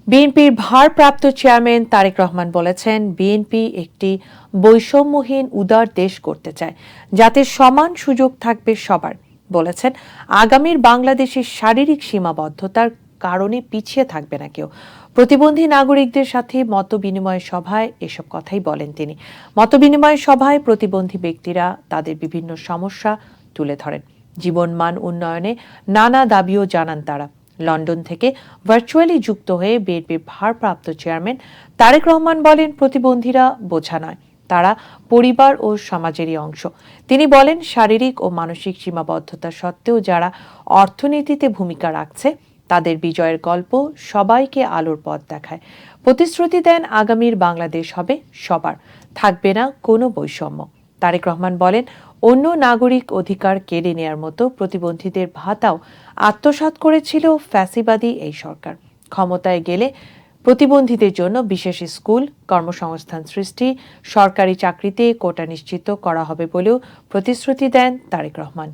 বিএনপির ভারপ্রাপ্ত চেয়ারম্যান তারেক রহমান বলেছেন, বিএনপি একটি বৈষম্যহীন উদার দেশ করতে চায়, যাতে সমান সুযোগ থাকবে সবার। বলেছেন, আগামীর বাংলাদেশের শারীরিক সীমাবদ্ধতার কারণে পিছিয়ে থাকবে না কেউ। প্রতিবন্ধী নাগরিকদের সাথে মতবিনিময় সভায় এসব কথাই বলেন তিনি। মতবিনিময় সভায় প্রতিবন্ধী ব্যক্তিরা তাদের বিভিন্ন সমস্যা তুলে ধরেন। জীবনমান উন্নয়নে নানা দাবিও জানান তারা। লন্ডন থেকে ভার্চুয়ালি যুক্ত হয়ে বিএনপির ভারপ্রাপ্ত চেয়ারম্যান তারেক রহমান বলেন, প্রতিবন্ধীরা বোঝা নয়, তারা পরিবার ও সমাজেরই অংশ। তিনি বলেন, শারীরিক ও মানসিক সীমাবদ্ধতা সত্ত্বেও যারা অর্থনীতিতে ভূমিকা রাখছে, তাদের বিজয়ের গল্প সবাইকে আলোর পথ দেখায়। প্রতিশ্রুতি দেন, আগামীর বাংলাদেশ হবে সবার, থাকবে না কোনো বৈষম্য। তারেক রহমান বলেন, অন্য নাগরিক অধিকার কেড়ে নেয়ার মতো প্রতিবন্ধীদের ভাতাও আত্মসাৎ করেছিল ফ্যাসিবাদী এই সরকার। ক্ষমতায় গেলে প্রতিবন্ধীদের জন্য বিশেষ স্কুল, কর্মসংস্থান সৃষ্টি, সরকারি চাকরিতে কোটা নিশ্চিত করা হবে বলেও প্রতিশ্রুতি দেন তারেক রহমান।